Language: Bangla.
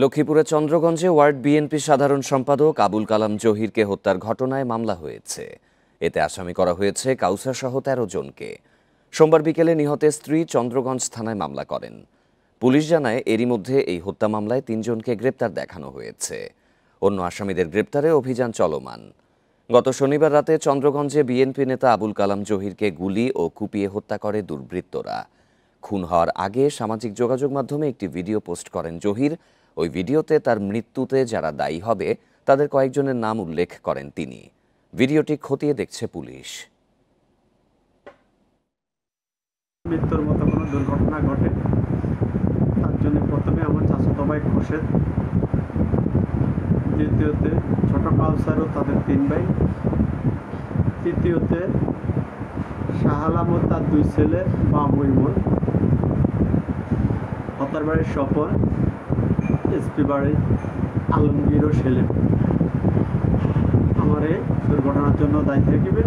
লক্ষ্মীপুরের চন্দ্রগঞ্জে ওয়ার্ড বিএনপি সাধারণ সম্পাদক আবুল কালাম জহিরকে হত্যার ঘটনায় মামলা হয়েছে। এতে আসামি করা হয়েছে কাউসার সহ ১৩ জনকে। সোমবার বিকেলে নিহতের স্ত্রী চন্দ্রগঞ্জ থানায় মামলা করেন। পুলিশ জানায় এরই মধ্যে এই হত্যা মামলায় ৩ জনকে গ্রেপ্তার দেখানো হয়েছে। অন্য আসামিদের গ্রেপ্তারে অভিযান চলমান। গত শনিবার রাতে চন্দ্রগঞ্জে বিএনপি নেতা আবুল কালাম জহিরকে গুলি ও কুপিয়ে হত্যা করে দুর্বৃত্তরা। খুন হওয়ার আগে সামাজিক যোগাযোগ মাধ্যমে একটি ভিডিও পোস্ট করেন জহির। ওই ভিডিওতে তার মৃত্যুতে যারা দায়ী হবে তাদের কয়েকজনের নাম উল্লেখ করেন তিনি। ভিডিওটি খতিয়ে দেখছে পুলিশ। মৃত্যুর মতো কোনো দুর্ঘটনা ঘটে তার জন্য প্রথমে আমার চাচাতো ভাই খোরশেদ, দ্বিতীয়তে ছোট কাউসার ও তাদের ৩ ভাই, তৃতীয়তে শাহ আলম ও তার 2 ছেলে বা মইমুন, হত্যার বাড়ির স্বপন, এসপি বাড়ি আলমগীর ও সেলিম আমার এই দুর্ঘটনার জন্য দায়ী থাকবে।